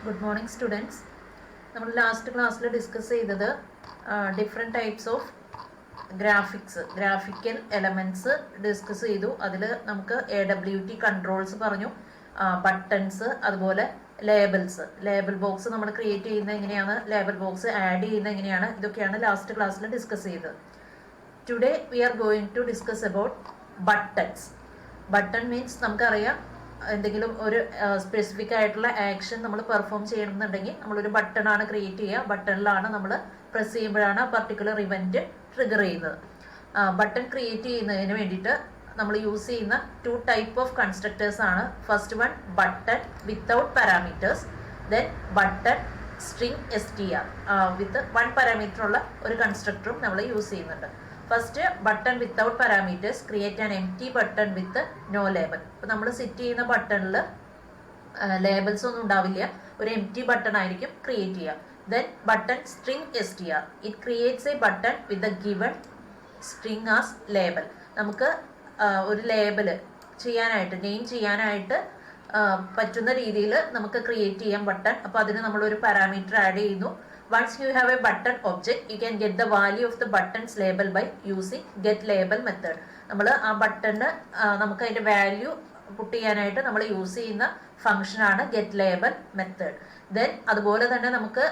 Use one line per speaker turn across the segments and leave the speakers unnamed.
Good morning, students. നമ്മൾ last ക്ലാസ്സിൽ discuss ചെയ്തത് different types of graphical elements discuss ചെയ്തു. അതിൽ നമുക്ക് AWT കൺട്രോൾസ് പറഞ്ഞു, ബട്ടൺസ്, അതുപോലെ ലേബൽ ബോക്സ് നമ്മൾ ക്രിയേറ്റ് ചെയ്യുന്നത് എങ്ങനെയാണ്, ലേബൽ ബോക്സ് ആഡ് ചെയ്യുന്നത് എങ്ങനെയാണ്, ഇതൊക്കെയാണ് ലാസ്റ്റ് ക്ലാസ്സിൽ ഡിസ്കസ് ചെയ്തത്. Today we are going to discuss about buttons. Button means നമുക്കറിയാം, എന്തെങ്കിലും ഒരു സ്പെസിഫിക് ആയിട്ടുള്ള ആക്ഷൻ നമ്മൾ പെർഫോം ചെയ്യണമെന്നുണ്ടെങ്കിൽ നമ്മളൊരു ബട്ടണാണ് ക്രിയേറ്റ് ചെയ്യുക. ബട്ടണിലാണ് നമ്മൾ പ്രസ് ചെയ്യുമ്പോഴാണ് ആ പർട്ടിക്കുലർ ഇവൻറ്റ് ട്രിഗർ ചെയ്യുന്നത്. ബട്ടൺ ക്രിയേറ്റ് ചെയ്യുന്നതിന് വേണ്ടിയിട്ട് നമ്മൾ യൂസ് ചെയ്യുന്ന 2 ടൈപ്പ് ഓഫ് കൺസ്ട്രക്ടേഴ്സ് ആണ്. First one button without parameters, then button string STR with 1 parameter ഉള്ള ഒരു കൺസ്ട്രക്ടറും നമ്മൾ യൂസ് ചെയ്യുന്നുണ്ട്. First button without parameters, create an empty button with no label. ഇപ്പോൾ നമ്മൾ സെറ്റ് ചെയ്യുന്ന ബട്ടണിൽ ലേബൽസ് ഒന്നും ഉണ്ടാവില്ല, ഒരു എംപ്റ്റി ബട്ടൺ ആയിരിക്കും ക്രിയേറ്റ് ചെയ്യുക. Then button string STR, it creates A button with the given string as label. നമുക്ക് ഒരു ലേബൽ ചെയ്യാനായിട്ട്, നെയിം ചെയ്യാനായിട്ട് പറ്റുന്ന രീതിയിൽ നമുക്ക് ക്രിയേറ്റ് ചെയ്യാം ബട്ടൺ. അപ്പോൾ അതിന് നമ്മളൊരു പാരാമീറ്റർ ആഡ് ചെയ്യുന്നു. Once you have a button object, you can get the value of the button's label by using getLabel method. നമ്മൾ ആ ബട്ടണിന് നമുക്ക് അതിൻ്റെ വാല്യൂ പുട്ട് ചെയ്യാനായിട്ട് നമ്മൾ യൂസ് ചെയ്യുന്ന ഫംഗ്ഷനാണ് getLabel method. ദെൻ അതുപോലെ തന്നെ നമുക്ക്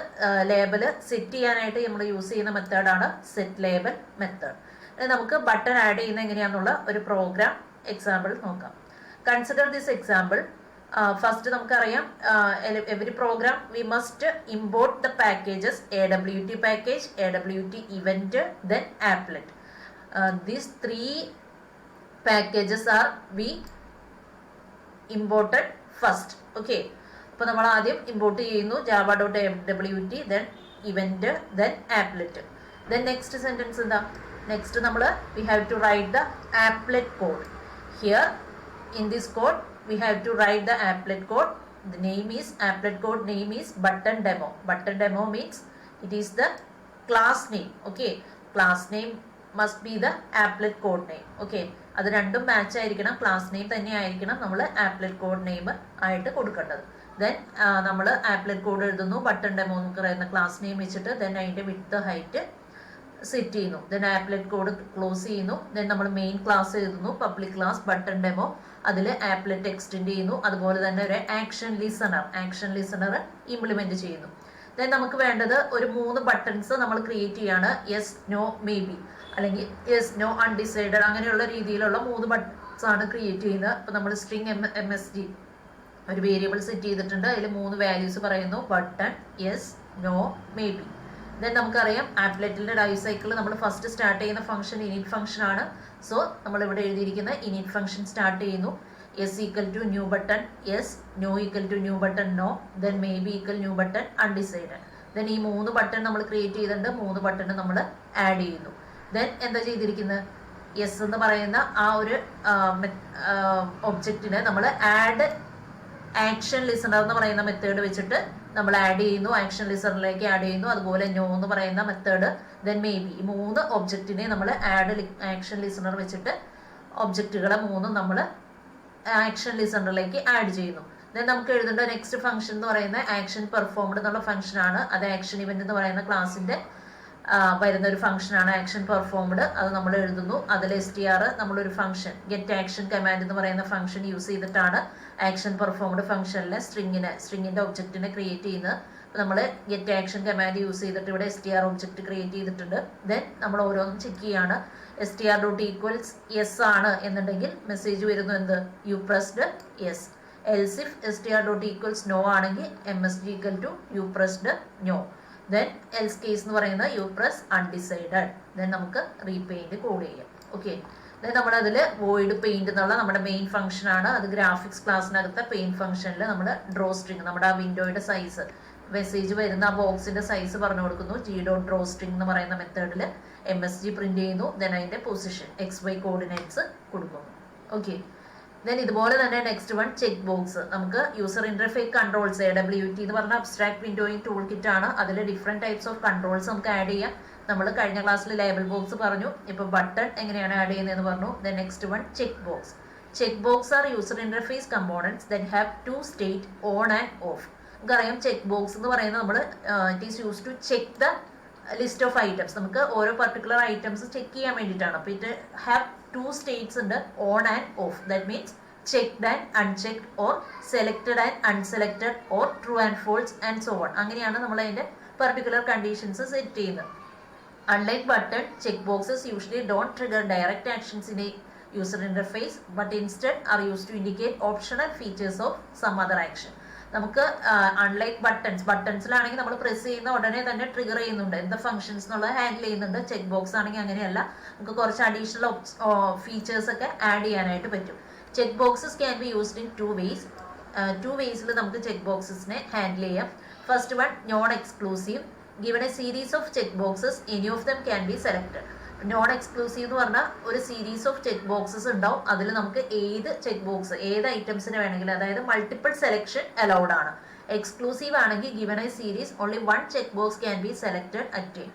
ലേബൽ സെറ്റ് ചെയ്യാനായിട്ട് നമ്മൾ യൂസ് ചെയ്യുന്ന മെത്തേഡാണ് setLabel method. നമുക്ക് ബട്ടൺ ആഡ് ചെയ്യുന്ന എങ്ങനെയാണെന്നുള്ള ഒരു പ്രോഗ്രാം എക്സാമ്പിൾ നോക്കാം. Consider this example. ഫസ്റ്റ് നമുക്കറിയാം, every program we must import the packages AWT package, AWT event, then applet. These 3 packages are we imported first. Okay, അപ്പോൾ നമ്മൾ ആദ്യം ഇമ്പോർട്ട് ചെയ്യുന്നു java.awt, then event, then applet. Then next sentence എന്താ? Next നമ്മൾ we have to write the applet code. Here in this code we have to write the applet code. The name is applet code name is button demo. Button demo means it is the class name. Okay, class name must be the applet code name. Okay, അത് രണ്ടും match ആയിരിക്കണം, class name തന്നെ ആയിരിക്കണം നമ്മൾ applet code name ആയിട്ട് കൊടുക്കേണ്ടത്. Then നമ്മൾ applet code എഴുതുന്നു, ബട്ടൺ ഡെമോ എന്ന് പറയുന്ന ക്ലാസ് നെയിം വെച്ചിട്ട്, ദെൻ അതിൻ്റെ വിഡ്ത്ത് ഹൈറ്റ് സെറ്റ് ചെയ്യുന്നു. ദെൻ ആപ്ലെറ്റ് കോഡ് ക്ലോസ് ചെയ്യുന്നു. ദെൻ നമ്മൾ മെയിൻ ക്ലാസ് എഴുതുന്നു, പബ്ലിക് ക്ലാസ് ബട്ടൺ ഡെമോ, അതിൽ ആപ്ലെറ്റ് എക്സ്റ്റെൻഡ് ചെയ്യുന്നു. അതുപോലെ തന്നെ ഒരു ആക്ഷൻ ലിസണർ ഇംപ്ലിമെന്റ് ചെയ്യുന്നു. ദെൻ നമുക്ക് വേണ്ടത് ഒരു 3 ബട്ടൺസ് നമ്മൾ ക്രിയേറ്റ് ചെയ്യാണ്. യെസ്, നോ, മേ ബി, അല്ലെങ്കിൽ യെസ്, നോ, അൺഡിസൈഡഡ്, അങ്ങനെയുള്ള രീതിയിലുള്ള 3 ബട്ടൺസ് ആണ് ക്രിയേറ്റ് ചെയ്യുന്നത്. അപ്പോൾ നമ്മൾ സ്ട്രിംഗ് MSG ഒരു വേരിയബിൾ സെറ്റ് ചെയ്തിട്ടുണ്ട്. അതിൽ 3 വാല്യൂസ് പറയുന്നു, button, yes, no, maybe. Then നമുക്കറിയാം ആപ്ലെറ്റിൻ്റെ ലൈഫ് സൈക്കിൾ നമ്മൾ ഫസ്റ്റ് സ്റ്റാർട്ട് ചെയ്യുന്ന ഫംഗ്ഷൻ ഇനിറ്റ് ഫംഗ്ഷൻ ആണ്. സോ നമ്മൾ ഇവിടെ എഴുതിയിരിക്കുന്ന ഇനിറ്റ് ഫംഗ്ഷൻ സ്റ്റാർട്ട് ചെയ്യുന്നു. Yes equal to new button yes, no equal to new button no, then maybe equal new button undecided. Then ഈ 3 button നമ്മൾ create ചെയ്തിട്ടുണ്ട്, 3 button നമ്മൾ ആഡ് ചെയ്യുന്നു. ദെൻ എന്താ ചെയ്തിരിക്കുന്നത്? യെസ് എന്ന് പറയുന്ന ആ ഒരു ഒബ്ജക്റ്റിനെ നമ്മൾ ആഡ് ആക്ഷൻ ലിസണർ എന്ന് പറയുന്ന മെത്തേഡ് വെച്ചിട്ട് നമ്മൾ ആഡ് ചെയ്യുന്നു, ആക്ഷൻ ലിസണറിലേക്ക് ആഡ് ചെയ്യുന്നു. അതുപോലെ നോ എന്ന് പറയുന്ന മെത്തേഡ്, ദെൻ മേ ബി, ഈ 3 ഒബ്ജക്റ്റിനെ നമ്മൾ ആക്ഷൻ ലിസണർ വെച്ചിട്ട് ഒബ്ജക്റ്റുകളെ 3 നമ്മൾ ആക്ഷൻ ലിസണറിലേക്ക് ആഡ് ചെയ്യുന്നു. ദെൻ നമുക്ക് എഴുതേണ്ട നെക്സ്റ്റ് ഫംഗ്ഷൻ എന്ന് പറയുന്ന ആക്ഷൻ പെർഫോംഡ് എന്നുള്ള ഫംഗ്ഷനാണ്. അത് ആക്ഷൻ ഇവന്റ് എന്ന് പറയുന്ന ക്ലാസിന്റെ വരുന്ന ഒരു ഫംഗ്ഷനാണ് ആക്ഷൻ പെർഫോംഡ്. അത് നമ്മൾ എഴുതുന്നു. അതിൽ STR നമ്മളൊരു ഫംഗ്ഷൻ ഗെറ്റ് ആക്ഷൻ കമാൻഡ് എന്ന് പറയുന്ന ഫംഗ്ഷൻ യൂസ് ചെയ്തിട്ടാണ് ആക്ഷൻ പെർഫോംഡ് ഫംഗ്ഷനിലെ സ്ട്രിങ്ങിന്റെ ഒബ്ജക്റ്റിനെ ക്രിയേറ്റ് ചെയ്യുന്നത്. അപ്പോൾ നമ്മൾ ഗെറ്റ് ആക്ഷൻ കമാൻഡ് യൂസ് ചെയ്തിട്ട് ഇവിടെ STR ഒബ്ജക്റ്റ് ക്രിയേറ്റ് ചെയ്തിട്ടുണ്ട്. ദെൻ നമ്മൾ ഓരോന്നും ചെക്ക് ചെയ്യാണ്. STR.equals യെസ് ആണ് എന്നുണ്ടെങ്കിൽ മെസ്സേജ് വരുന്നു, എന്ത്? You pressed yes. Else if STR.equals no ആണെങ്കിൽ MSG equal to you pressed no. Then else case എന്ന് പറയുന്നത് യു പ്രസ് അൺഡിസൈഡഡ്. ദെൻ നമുക്ക് റീപെയിന്റ് കോഡ് ചെയ്യാം. ഓക്കെ, ദെൻ നമ്മളതിൽ വോയിഡ് പെയിന്റ് എന്നുള്ള നമ്മുടെ മെയിൻ ഫംഗ്ഷൻ ആണ്. അത് ഗ്രാഫിക്സ് ക്ലാസ്സിനകത്തെ പെയിന്റ് ഫംഗ്ഷനിൽ നമ്മൾ ഡ്രോ സ്ട്രിങ്, നമ്മുടെ ആ വിൻഡോയുടെ സൈസ്, മെസ്സേജ് വരുന്ന ആ ബോക്സിന്റെ സൈസ് പറഞ്ഞു കൊടുക്കുന്നു. G.draw string എന്ന് പറയുന്ന മെത്തേഡിൽ MSG പ്രിന്റ് ചെയ്യുന്നു. ദെൻ അതിന്റെ പൊസിഷൻ XY കോർഡിനേറ്റ്സ് കൊടുക്കുന്നു. ഓക്കെ, ദെൻ ഇതുപോലെ തന്നെ നെക്സ്റ്റ് വൺ ചെക്ക് ബോക്സ്. നമുക്ക് യൂസർ ഇന്റർഫേസ് കൺട്രോൾസ്, AWT എന്ന് പറഞ്ഞ അബ്സ്ട്രാക്ട് വിൻഡോയിങ് ടൂൾ കിറ്റ് ആണ്. അതിൽ ഡിഫറെന്റ് ടൈപ്സ് ഓഫ് കൺട്രോൾസ് നമുക്ക് ആഡ് ചെയ്യാം. നമ്മൾ കഴിഞ്ഞ ക്ലാസ്സിൽ ലേബൽ ബോക്സ് പറഞ്ഞു, ഇപ്പോൾ ബട്ടൺ എങ്ങനെയാണ് ആഡ് ചെയ്യുന്നതെന്ന് പറഞ്ഞു. Then next one check box. Checkbox are user interface components that have two state, on and off. നമുക്കറിയാം ചെക്ക് ബോക്സ് എന്ന് പറയുന്നത് നമ്മൾ it is use to check the list of items. നമുക്ക് ഓരോ പർട്ടിക്കുലർ ഐറ്റംസ് ചെക്ക് ചെയ്യാൻ വേണ്ടിയിട്ടാണ്. അപ്പോൾ ഇത് ഹാവ് 2 സ്റ്റേറ്റ്സ് ഉണ്ട്, on and off. That means checked and unchecked, or selected and unselected, or true and false and so on. അങ്ങനെയാണ് നമ്മൾ അതിൻ്റെ പർട്ടിക്കുലർ കണ്ടീഷൻസ് സെറ്റ് ചെയ്യുന്നത്. Unlike button, checkboxes usually don't trigger direct actions in a user interface, but instead are used to indicate optional features of some other action. നമുക്ക് unlike ബട്ടൺസിലാണെങ്കിൽ നമ്മൾ press ചെയ്യുന്ന ഉടനെ തന്നെ trigger ചെയ്യുന്നുണ്ട്, എന്താ ഫംഗ്ഷൻസ് എന്നുള്ളത് handle ചെയ്യുന്നുണ്ട്. ചെക്ക് ബോക്സ് ആണെങ്കിൽ അങ്ങനെയല്ല, നമുക്ക് കുറച്ച് അഡീഷണൽ ഫീച്ചേഴ്സ് ഒക്കെ ആഡ് ചെയ്യാനായിട്ട് പറ്റും. Check boxes can be used in 2 ways. 2 ways നമുക്ക് ചെക്ക് ബോക്സസിനെ ഹാൻഡിൽ ചെയ്യാം. First one, non exclusive. Given a series of check boxes, any of them can be selected. Non exclusive എന്ന് പറഞ്ഞാൽ ഒരു series of cheque boxes ഉണ്ടാവും, അതിൽ നമുക്ക് ഏത് check box ഏത് ഐറ്റംസിന് വേണമെങ്കിലും, അതായത് മൾട്ടിപ്പിൾ സെലക്ഷൻ അലൗഡ് ആണ്. എക്സ്ക്ലൂസീവ് ആണെങ്കിൽ given A series only 1 check box can be selected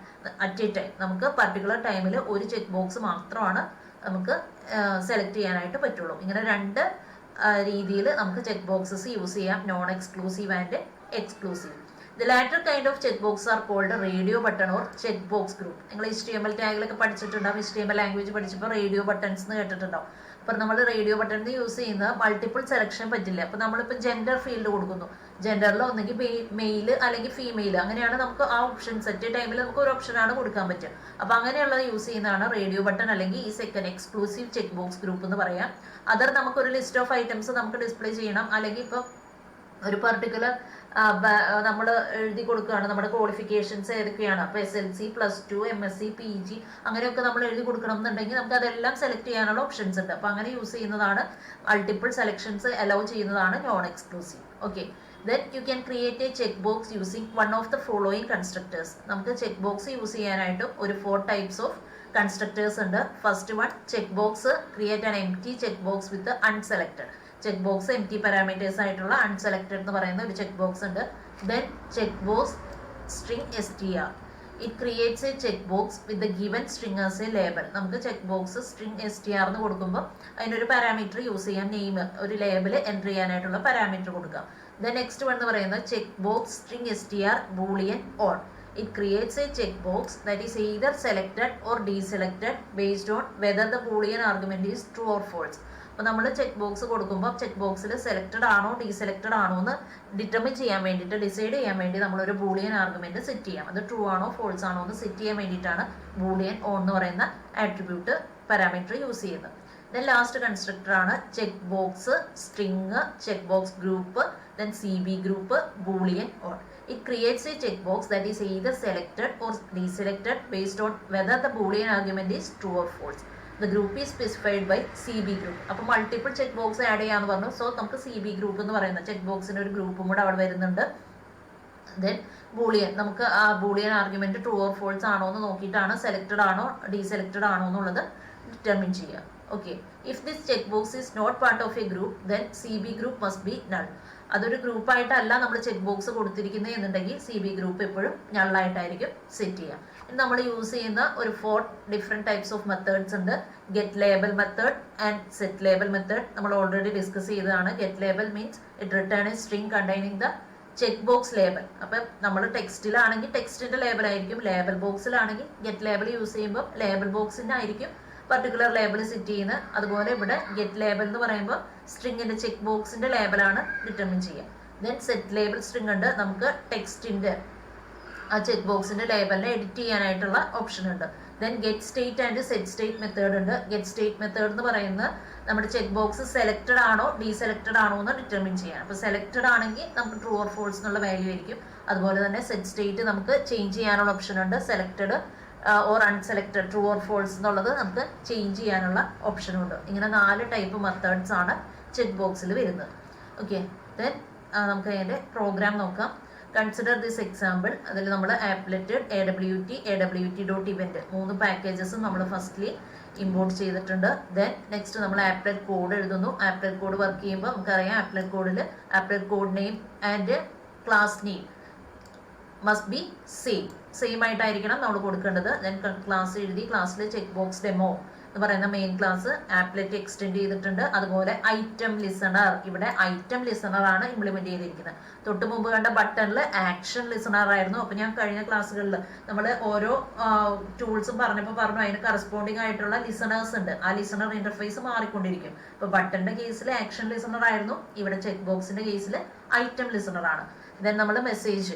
at A time. നമുക്ക് പർട്ടിക്കുലർ ടൈമിൽ ഒരു ചെക്ക് ബോക്സ് മാത്രമാണ് നമുക്ക് സെലക്ട് ചെയ്യാനായിട്ട് പറ്റുള്ളൂ. ഇങ്ങനെ 2 രീതിയിൽ നമുക്ക് ചെക്ക് ബോക്സസ് യൂസ് ചെയ്യാം, non exclusive and exclusive. The latter kind of checkbox are called radio button or checkbox group. നിങ്ങൾ HTML ടാഗിലൊക്കെ പഠിച്ചിട്ടുണ്ടാവും, HTML ലാംഗ്വേജ് പഠിച്ചപ്പോൾ റേഡിയോ ബട്ടൺസ് എന്ന് കേട്ടിട്ടുണ്ടാവും. അപ്പോൾ നമ്മൾ റേഡിയോ ബട്ടൺ യൂസ് ചെയ്യുന്നത് മൾട്ടിപ്പിൾ സെലക്ഷൻ പറ്റില്ല. അപ്പോൾ നമ്മളിപ്പോൾ ജെൻഡർ ഫീൽഡ് കൊടുക്കുന്നു, ജെൻഡറിൽ ഒന്നെങ്കിൽ മെയിൽ അല്ലെങ്കിൽ ഫീമെയിൽ, അങ്ങനെയാണ് നമുക്ക് ആ ഓപ്ഷൻ സെറ്റ് ടൈമിൽ നമുക്ക് ഒരു ഓപ്ഷനാണ് കൊടുക്കാൻ പറ്റുക. അപ്പോൾ അങ്ങനെയുള്ളത് യൂസ് ചെയ്യുന്നതാണ് റേഡിയോ ബട്ടൺ അല്ലെങ്കിൽ ഈ second exclusive check box group എന്ന് പറയാം. അതർ നമുക്കൊരു ലിസ്റ്റ് ഓഫ് ഐറ്റംസ് നമുക്ക് ഡിസ്പ്ലേ ചെയ്യണം, അല്ലെങ്കിൽ ഇപ്പോൾ ഒരു പർട്ടിക്കുലർ നമ്മൾ എഴുതി കൊടുക്കുകയാണ് നമ്മുടെ ക്വാളിഫിക്കേഷൻസ് ഏതൊക്കെയാണ്. അപ്പോൾ SLC, +2, MSc, PG അങ്ങനെയൊക്കെ നമ്മൾ എഴുതി കൊടുക്കണം എന്നുണ്ടെങ്കിൽ നമുക്ക് അതെല്ലാം സെലക്ട് ചെയ്യാനുള്ള ഓപ്ഷൻസ് ഉണ്ട്. അപ്പോൾ അങ്ങനെ യൂസ് ചെയ്യുന്നതാണ്, മൾട്ടിപ്പിൾ സെലക്ഷൻസ് അലൗ ചെയ്യുന്നതാണ് non exclusive. Okay, then you can create a check box using one of the following constructors. നമുക്ക് ചെക്ക് ബോക്സ് യൂസ് ചെയ്യാനായിട്ടും ഒരു 4 types ഓഫ് കൺസ്ട്രക്ടേഴ്സ് ഉണ്ട്. First one, check box create an empty check box with unselected. Check box empty parameters ആയിട്ടുള്ള unselected എന്ന് പറയുന്ന ഒരു check box ഉണ്ട്. Then check box string STR. It creates a check box with the given string as A label. നമുക്ക് check box string STR എന്ന് കൊടുക്കുമ്പോൾ അതിനൊരു parameter use ചെയ്യാം, നെയിം, ഒരു ലേബൽ എൻ്റർ ചെയ്യാനായിട്ടുള്ള പാരാമീറ്റർ കൊടുക്കാം. ദെൻ നെക്സ്റ്റ് വൺ എന്ന് പറയുന്നത് check box string STR Boolean on. It creates a checkbox that is either selected or deselected based on whether the boolean argument is true or false. അപ്പോൾ നമ്മൾ check box കൊടുക്കുമ്പോൾ check ബോക്സിൽ selected ആണോ ഡീസെലക്റ്റഡ് ആണോ എന്ന് determine ചെയ്യാൻ വേണ്ടിയിട്ട്, decide ചെയ്യാൻ വേണ്ടി നമ്മളൊരു ബൂളിയൻ ആർഗ്യുമെന്റ് സെറ്റ് ചെയ്യാം. അത് ട്രൂ ആണോ ഫോൾസ് ആണോ എന്ന് സെറ്റ് ചെയ്യാൻ വേണ്ടിയിട്ടാണ് ബൂളിയൻ ഓൺ എന്ന് പറയുന്ന ആട്രിബ്യൂട്ട് പാരാമീറ്റർ യൂസ് ചെയ്യുന്നത്. ദെൻ ലാസ്റ്റ് കൺസ്ട്രക്ടർ ആണ് check box string check box group, then CB group Boolean on. It creates a checkbox that is either selected or deselected based on whether the boolean argument is true or false. The group is specified by CB group. അപ്പോൾ multiple check box add ചെയ്യാന്ന് പറഞ്ഞു. So നമുക്ക് CB group എന്ന് പറയുന്ന check ബോക്സിന് ഒരു ഗ്രൂപ്പും കൂടെ അവിടെ വരുന്നുണ്ട്. ദെൻ ബൂളിയൻ, നമുക്ക് ആ boolean argument true or false ആണോ എന്ന് നോക്കിയിട്ടാണ് സെലക്റ്റഡ് ആണോ ഡീസെലക്റ്റഡ് ആണോ എന്നുള്ളത് ഡിറ്റർമിൻ ചെയ്യുക. Okay, if this check box is not part of a group then CB group must be null. അതൊരു ഗ്രൂപ്പായിട്ടല്ല നമ്മൾ ചെക്ക് ബോക്സ് കൊടുത്തിരിക്കുന്നത് എന്നുണ്ടെങ്കിൽ CB ഗ്രൂപ്പ് എപ്പോഴും നള്ളായിട്ടായിരിക്കും സെറ്റ് ചെയ്യുക. ഇനി നമ്മൾ യൂസ് ചെയ്യുന്ന ഒരു 4 ഡിഫറെൻറ്റ് ടൈപ്സ് ഓഫ് മെത്തേഡ്സ് ഉണ്ട്. Get label method and set label method നമ്മൾ ഓൾറെഡി ഡിസ്കസ് ചെയ്തതാണ്. Get label means it return A string containing the cheque box label. അപ്പം നമ്മൾ ടെക്സ്റ്റിലാണെങ്കിൽ ടെക്സ്റ്റിൻ്റെ ലേബൽ ആയിരിക്കും, ലേബൽ ബോക്സിലാണെങ്കിൽ ഗെറ്റ് ലേബൽ യൂസ് ചെയ്യുമ്പോൾ label ബോക്സിൻ്റെ ആയിരിക്കും particular label set ചെയ്യുന്നത്. അതുപോലെ ഇവിടെ ഗെറ്റ് ലേബൽ എന്ന് പറയുമ്പോൾ സ്ട്രിങ്ങിന്റെ ചെക്ക് ബോക്സിന്റെ ലേബലാണ് ഡിറ്റർമിൻ ചെയ്യുക. ദെൻ സെറ്റ് ലേബൽ സ്ട്രിംഗ് ഉണ്ട്, നമുക്ക് ടെക്സ്റ്റിന്റെ ആ ചെക്ക് ബോക്സിന്റെ ലേബലിനെ എഡിറ്റ് ചെയ്യാനായിട്ടുള്ള ഓപ്ഷൻ ഉണ്ട്. Then get state and set state method ഉണ്ട്. ഗെറ്റ് സ്റ്റേറ്റ് മെത്തേഡ് എന്ന് പറയുന്നത് നമ്മുടെ ചെക്ക് ബോക്സ് സെലക്റ്റഡ് ആണോ ഡീസെലക്റ്റഡ് ആണോ എന്ന് ഡിറ്റർമിൻ ചെയ്യാം. അപ്പോൾ സെലക്റ്റഡ് ആണെങ്കിൽ നമുക്ക് ട്രൂ ഓർ ഫോൾസ് എന്നുള്ള വാല്യൂ ആയിരിക്കും. അതുപോലെ തന്നെ സെറ്റ് സ്റ്റേറ്റ് നമുക്ക് ചേഞ്ച് ചെയ്യാനുള്ള ഓപ്ഷൻ ഉണ്ട്. Selected or unselected true or false എന്നുള്ളത് നമുക്ക് ചേഞ്ച് ചെയ്യാനുള്ള ഓപ്ഷനും ഉണ്ട്. ഇങ്ങനെ 4 ടൈപ്പ് മെത്തേഡ്സ് ആണ് ചെക്ക് ബോക്സിൽ വരുന്നത്. ഓക്കെ, ദെൻ നമുക്ക് അതിൻ്റെ പ്രോഗ്രാം നോക്കാം. Consider this example. അതിൽ നമ്മൾ ആപ്ലെറ്റ് AWT.event 3 പാക്കേജസും നമ്മൾ ഫസ്റ്റ്ലി ഇമ്പോർട്ട് ചെയ്തിട്ടുണ്ട്. ദെൻ നെക്സ്റ്റ് നമ്മൾ ആപ്ലെറ്റ് കോഡ് എഴുതുന്നു. ആപ്ലെറ്റ് കോഡ് വർക്ക് ചെയ്യുമ്പോൾ നമുക്കറിയാം ആപ്ലെറ്റ് കോഡിൽ applet code name and class name must be same ആയിട്ടായിരിക്കണം നമ്മൾ കൊടുക്കേണ്ടത്. ദെൻ ക്ലാസ് എഴുതി ക്ലാസ്സിൽ ചെക്ക് ബോക്സ് ഡെമോ എന്ന് പറയുന്ന മെയിൻ ക്ലാസ് ആപ്ലെറ്റ് എക്സ്റ്റെൻഡ് ചെയ്തിട്ടുണ്ട്. അതുപോലെ ഐറ്റം ലിസണർ, ഇവിടെ ഐറ്റം ലിസണർ ആണ് ഇംപ്ലിമെന്റ് ചെയ്തിരിക്കുന്നത്. തൊട്ട് മുമ്പ് കണ്ട ബട്ടണിൽ ആക്ഷൻ ലിസണർ ആയിരുന്നു. അപ്പൊ ഞാൻ കഴിഞ്ഞ ക്ലാസ്സുകളിൽ നമ്മൾ ഓരോ ടൂൾസും പറഞ്ഞപ്പോൾ പറഞ്ഞു അതിന് കറസ്പോണ്ടിങ് ആയിട്ടുള്ള ലിസണേഴ്സ് ഉണ്ട്. ആ ലിസണർ ഇന്റർഫേസ് മാറിക്കൊണ്ടിരിക്കും. ഇപ്പൊ ബട്ടണിന്റെ കേസിൽ ആക്ഷൻ ലിസണർ ആയിരുന്നു, ഇവിടെ ചെക്ക് ബോക്സിന്റെ കേസിൽ ഐറ്റം ലിസണർ ആണ്. ദെൻ നമ്മൾ മെസ്സേജ്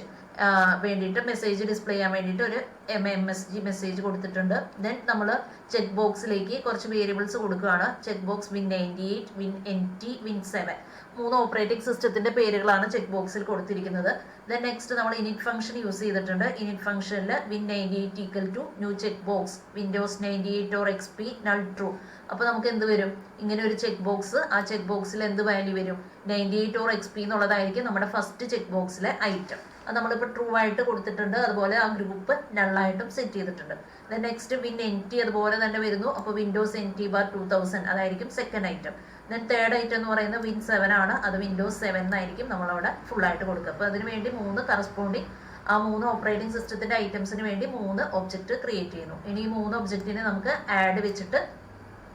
വേണ്ടിയിട്ട് മെസ്സേജ് ഡിസ്പ്ലേ ചെയ്യാൻ വേണ്ടിയിട്ട് ഒരു MSG മെസ്സേജ് കൊടുത്തിട്ടുണ്ട്. ദെൻ നമ്മൾ ചെക്ക് ബോക്സിലേക്ക് കുറച്ച് വേരിയബിൾസ് കൊടുക്കുകയാണ്. Check box Win98, WinNT, Win7 3 operating സിസ്റ്റത്തിന്റെ പേരുകളാണ് ചെക്ക് ബോക്സിൽ കൊടുത്തിരിക്കുന്നത്. ദെൻ നെക്സ്റ്റ് നമ്മൾ ഇനിറ്റ് ഫംഗ്ഷൻ യൂസ് ചെയ്തിട്ടുണ്ട്. ഇനിറ്റ് ഫംഗ്ഷനിൽ Win98 equal to new check box Windows 98 or XP null true. അപ്പോൾ നമുക്ക് എന്ത് വരും, ഇങ്ങനെ ഒരു ചെക്ക് ബോക്സ്, ആ ചെക്ക് ബോക്സിൽ എന്ത് വാല്യൂ വരും, 98 or XP എന്നുള്ളതായിരിക്കും നമ്മുടെ ഫസ്റ്റ് ചെക്ക് ബോക്സിലെ ഐറ്റം. അത് നമ്മളിപ്പോൾ ട്രൂ ആയിട്ട് കൊടുത്തിട്ടുണ്ട്. അതുപോലെ ആ ഗ്രൂപ്പ് നള്ളായിട്ടും സെറ്റ് ചെയ്തിട്ടുണ്ട്. ദെൻ നെക്സ്റ്റ് WinNT അതുപോലെ തന്നെ വരുന്നു. അപ്പോൾ വിൻഡോസ് NT/2000 അതായിരിക്കും second item. Then third item എന്ന് പറയുന്നത് Win7 ആണ്. അത് വിൻഡോസ് 7 എന്നായിരിക്കും നമ്മളവിടെ ഫുൾ ആയിട്ട് കൊടുക്കുക. അപ്പോൾ അതിന് വേണ്ടി 3 കറസ്പോണ്ടിങ് ആ 3 ഓപ്പറേറ്റിംഗ് സിസ്റ്റത്തിന്റെ ഐറ്റംസിന് വേണ്ടി 3 ഒബ്ജക്റ്റ് ക്രിയേറ്റ് ചെയ്യുന്നു. ഇനി ഈ 3 ഒബ്ജക്റ്റിനെ നമുക്ക് ആഡ് വെച്ചിട്ട്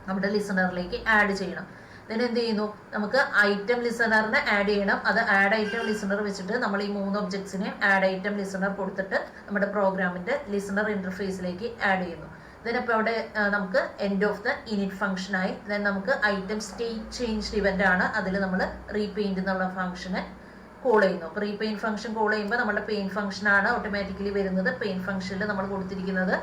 നമ്മുടെ ലിസണറിലേക്ക് ആഡ് ചെയ്യണം. then എന്ത് ചെയ്യുന്നു, നമുക്ക് ഐറ്റം ലിസണറിനെ ആഡ് ചെയ്യണം. അത് ആഡ് ഐറ്റം ലിസണർ വെച്ചിട്ട് നമ്മൾ ഈ 3 ഒബ്ജക്ട്സിനെ ആഡ് ഐറ്റം ലിസണർ കൊടുത്തിട്ട് നമ്മുടെ പ്രോഗ്രാമിന്റെ ലിസണർ ഇന്റർഫേസിലേക്ക് ആഡ് ചെയ്യുന്നു. ദെൻ അപ്പോൾ അവിടെ നമുക്ക് end of the init function ആയി. ദെൻ നമുക്ക് ഐറ്റം സ്റ്റേറ്റ് ചേഞ്ച് ഇവന്റ് ആണ്. അതിൽ നമ്മൾ റീപെയിന്റ് എന്നുള്ള ഫംഗ്ഷനെ കോൾ ചെയ്യുന്നു. അപ്പോൾ റീപെയിൻ ഫംഗ്ഷൻ കോൾ ചെയ്യുമ്പോൾ നമ്മുടെ പെയിൻ ഫംഗ്ഷൻ ആണ് ഓട്ടോമാറ്റിക്കലി വരുന്നത്. പെയിൻ ഫംഗ്ഷനിൽ നമ്മൾ കൊടുത്തിരിക്കുന്നത്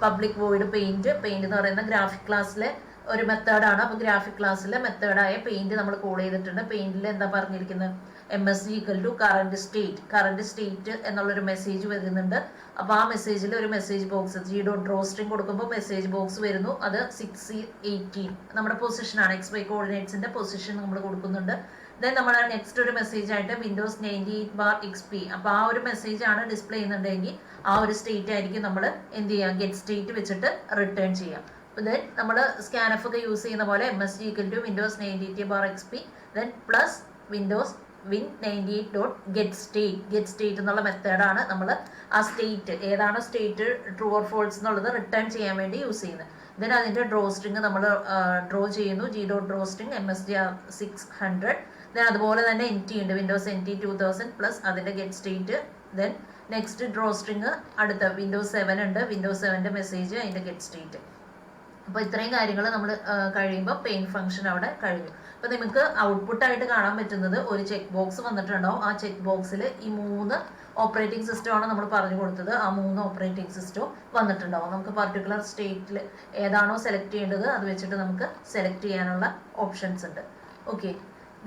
പബ്ലിക് വോയിഡ് പെയിന്റ് എന്ന് പറയുന്ന ഗ്രാഫിക് ക്ലാസ്സിലെ ഒരു മെത്തേഡാണ്. അപ്പോൾ ഗ്രാഫിക് ക്ലാസ്സിലെ മെത്തേഡായ പെയിന്റ് നമ്മൾ കോൾ ചെയ്തിട്ടുണ്ട്. പെയിന്റിൽ എന്താ പറഞ്ഞിരിക്കുന്നത്, MSG equal to current state എന്നുള്ളൊരു മെസ്സേജ് വരുന്നുണ്ട്. അപ്പോൾ ആ മെസ്സേജിൽ ഒരു മെസ്സേജ് ബോക്സ് g.drawString കൊടുക്കുമ്പോൾ മെസ്സേജ് ബോക്സ് വരുന്നു. അത് 6C18 നമ്മുടെ പൊസിഷനാണ്, XY കോർഡിനേറ്റ്സിന്റെ പൊസിഷൻ നമ്മൾ കൊടുക്കുന്നുണ്ട്. ദെൻ നമ്മൾ നെക്സ്റ്റ് ഒരു മെസ്സേജ് ആയിട്ട് Windows 98/XP, അപ്പോൾ ആ ഒരു മെസ്സേജ് ആണ് ഡിസ്പ്ലേ ചെയ്യുന്നുണ്ടെങ്കിൽ ആ ഒരു സ്റ്റേറ്റ് ആയിരിക്കും നമ്മൾ എന്ത് ചെയ്യുക, ഗെറ്റ് സ്റ്റേറ്റ് വെച്ചിട്ട് റിട്ടേൺ ചെയ്യാം. ദെൻ നമ്മൾ സ്കാനഫ് ഒക്കെ യൂസ് ചെയ്യുന്ന പോലെ MSG equal to Windows 98/XP then plus Windows Win98.getState എന്നുള്ള മെത്തേഡാണ് നമ്മൾ ആ സ്റ്റേറ്റ് ഏതാണ് സ്റ്റേറ്റ് ട്രൂ ഓർ ഫോൾസ് എന്നുള്ളത് റിട്ടേൺ ചെയ്യാൻ വേണ്ടി യൂസ് ചെയ്യുന്നത്. ദെൻ അതിന്റെ ഡ്രോസ്ട്രിങ് നമ്മൾ ഡ്രോ ചെയ്യുന്നു, g.drawString MSG 600. ദെൻ അതുപോലെ തന്നെ NT ഉണ്ട്, Windows NT 2000 പ്ലസ് അതിന്റെ ഗെറ്റ് സ്റ്റേറ്റ്. ദെൻ നെക്സ്റ്റ് ഡ്രോസ്ട്രിങ് അടുത്ത Windows 7 ഉണ്ട്, Windows 7ന്റെ മെസ്സേജ് അതിന്റെ ഗെറ്റ് സ്റ്റേറ്റ്. അപ്പോൾ ഇത്രയും കാര്യങ്ങൾ നമ്മൾ കഴിയുമ്പോൾ പെയിൻ ഫംഗ്ഷൻ അവിടെ കഴിഞ്ഞു. അപ്പോൾ നിങ്ങൾക്ക് ഔട്ട്പുട്ടായിട്ട് കാണാൻ പറ്റുന്നത് ഒരു ചെക്ക് ബോക്സ് വന്നിട്ടുണ്ടാവും. ആ ചെക്ക് ബോക്സിൽ ഈ 3 ഓപ്പറേറ്റിംഗ് സിസ്റ്റമാണ് നമ്മൾ പറഞ്ഞു കൊടുത്തത്. ആ 3 ഓപ്പറേറ്റിംഗ് സിസ്റ്റവും വന്നിട്ടുണ്ടാവും. നമുക്ക് പർട്ടിക്കുലർ സ്റ്റേറ്റിൽ ഏതാണോ സെലക്ട് ചെയ്യേണ്ടത് അത് വെച്ചിട്ട് നമുക്ക് സെലക്ട് ചെയ്യാനുള്ള ഓപ്ഷൻസ് ഉണ്ട്. ഓക്കെ,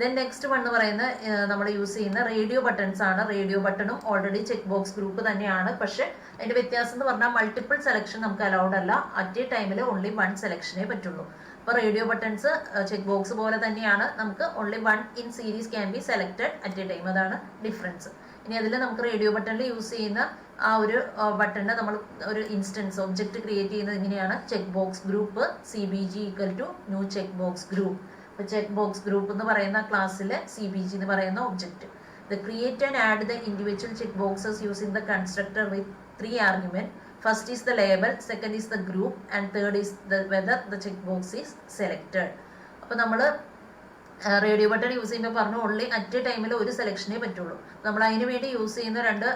ദെൻ നെക്സ്റ്റ് വൺ എന്ന് പറയുന്നത് നമ്മൾ യൂസ് ചെയ്യുന്ന റേഡിയോ ബട്ടൺസ് ആണ്. റേഡിയോ ബട്ടണും ഓൾറെഡി ചെക്ക് ബോക്സ് ഗ്രൂപ്പ് തന്നെയാണ്. പക്ഷെ അതിന്റെ വ്യത്യാസം എന്ന് പറഞ്ഞാൽ മൾട്ടിപ്പിൾ സെലക്ഷൻ നമുക്ക് അലൗഡ് അല്ല. അറ്റ് എ ടൈമിൽ ഓൺലി 1 സെലക്ഷനേ പറ്റുള്ളൂ. അപ്പോൾ റേഡിയോ ബട്ടൺസ് ചെക്ക് ബോക്സ് പോലെ തന്നെയാണ്. നമുക്ക് only 1 in series can be selected at A time. അതാണ് ഡിഫറൻസ്. ഇനി അതിൽ നമുക്ക് റേഡിയോ ബട്ടണിൽ യൂസ് ചെയ്യുന്ന ആ ഒരു ബട്ടണിനെ നമ്മൾ ഒരു ഇൻസ്റ്റൻസ് ഒബ്ജക്റ്റ് ക്രിയേറ്റ് ചെയ്യുന്നത് ഇങ്ങനെയാണ്. Check box group CBG equal to new check box group. ഇപ്പോൾ ചെക്ക് ബോക്സ് ഗ്രൂപ്പ് എന്ന് പറയുന്ന ക്ലാസ്സിലെ CBG എന്ന് പറയുന്ന object. The create and add the individual check boxes using the constructor with 3 arguments. First is the label, second is the group, and third is the whether the checkbox is selected. അപ്പോൾ നമ്മൾ radio button use ചെയ്യുമ്പോൾ പറഞ്ഞു only at A ടൈമിൽ ഒരു സെലക്ഷനേ പറ്റുള്ളൂ. നമ്മൾ അതിന് വേണ്ടി യൂസ് ചെയ്യുന്ന 2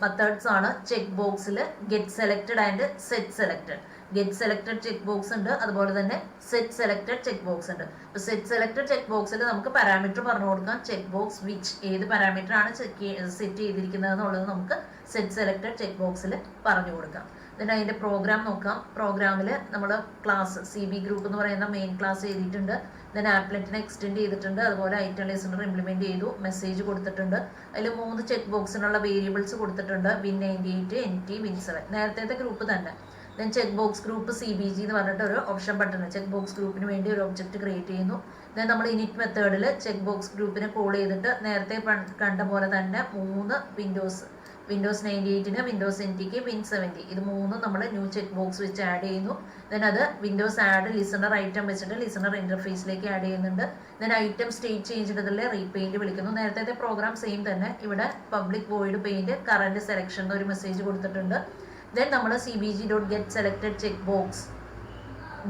മെത്തേഡ്സ് ആണ്. ചെക്ക് ബോക്സിൽ get selected and set selected. Get selected check box ഉണ്ട്, അതുപോലെ തന്നെ സെറ്റ് സെലക്ടഡ് ചെക്ക് ബോക്സ് ഉണ്ട്. അപ്പോൾ സെറ്റ് സെലക്ടഡ് ചെക്ക് ബോക്സിൽ നമുക്ക് പാരാമീറ്റർ പറഞ്ഞു കൊടുക്കാം. ചെക്ക് ബോക്സ് വിച്ച് ഏത് പാരാമീറ്റർ ആണ് സെറ്റ് ചെയ്തിരിക്കുന്നത് എന്നുള്ളത് നമുക്ക് സെറ്റ് സെലക്ടഡ് ചെക്ക് ബോക്സിൽ പറഞ്ഞു കൊടുക്കാം. then അതിന്റെ പ്രോഗ്രാം നോക്കാം. പ്രോഗ്രാമിൽ നമ്മൾ ക്ലാസ് CB ഗ്രൂപ്പ് എന്ന് പറയുന്ന മെയിൻ ക്ലാസ് എഴുതിയിട്ടുണ്ട്. then ആപ്ലെറ്റിനെ എക്സ്റ്റെൻഡ് ചെയ്തിട്ടുണ്ട്, അതുപോലെ ഐറ്റം ലിസണർ ഇംപ്ലിമെന്റ് ചെയ്തു, മെസ്സേജ് കൊടുത്തിട്ടുണ്ട്. അതിൽ 3 ചെക്ക് ബോക്സിനുള്ള വേരിയബിൾസ് കൊടുത്തിട്ടുണ്ട്, Win98, NT, Win7 നേരത്തെ ഗ്രൂപ്പ് തന്നെ. then check box group CBG എന്ന് പറഞ്ഞിട്ട് ഒരു ഓപ്ഷൻ ബട്ടൺ ചെക്ക് ബോക്സ് ഗ്രൂപ്പിന് വേണ്ടി ഒരു ഒബ്ജക്റ്റ് ക്രിയേറ്റ് ചെയ്യുന്നു. then നമ്മൾ ഇനിറ്റ് മെത്തേഡിൽ ചെക്ക് ബോക്സ് ഗ്രൂപ്പിനെ കോൾ ചെയ്തിട്ട് നേരത്തെ കണ്ട പോലെ തന്നെ 3 Windows 98ന് Windows NTക്ക് Win70 ഇത് 3 നമ്മൾ ന്യൂ ചെക്ക് ബോക്സ് വെച്ച് ആഡ് ചെയ്യുന്നു. then അത് വിൻഡോസ് ആഡ് ലിസണർ ഐറ്റം വെച്ചിട്ട് ലിസണർ ഇന്റർഫേസിലേക്ക് ആഡ് ചെയ്യുന്നുണ്ട്. then ഐറ്റം സ്റ്റേറ്റ് ചേഞ്ച് ചെയ്തതിലെ റീപെയിന്റ് വിളിക്കുന്നു. നേരത്തെ പ്രോഗ്രാം സെയിം തന്നെ. ഇവിടെ public void paint current selection ഒരു മെസ്സേജ് കൊടുത്തിട്ടുണ്ട്. then നമ്മൾ CBG.getSelected checkbox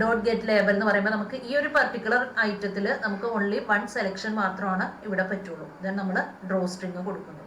dot get label എന്ന് പറയുമ്പോൾ നമുക്ക് ഈ ഒരു പർട്ടിക്കുലർ ഐറ്റത്തിൽ നമുക്ക് ഓൺലി വൺ സെലക്ഷൻ മാത്രമാണ് ഇവിടെ പറ്റുള്ളൂ. ദെൻ നമ്മൾ ഡ്രോ സ്ട്രിങ് കൊടുക്കുന്നു.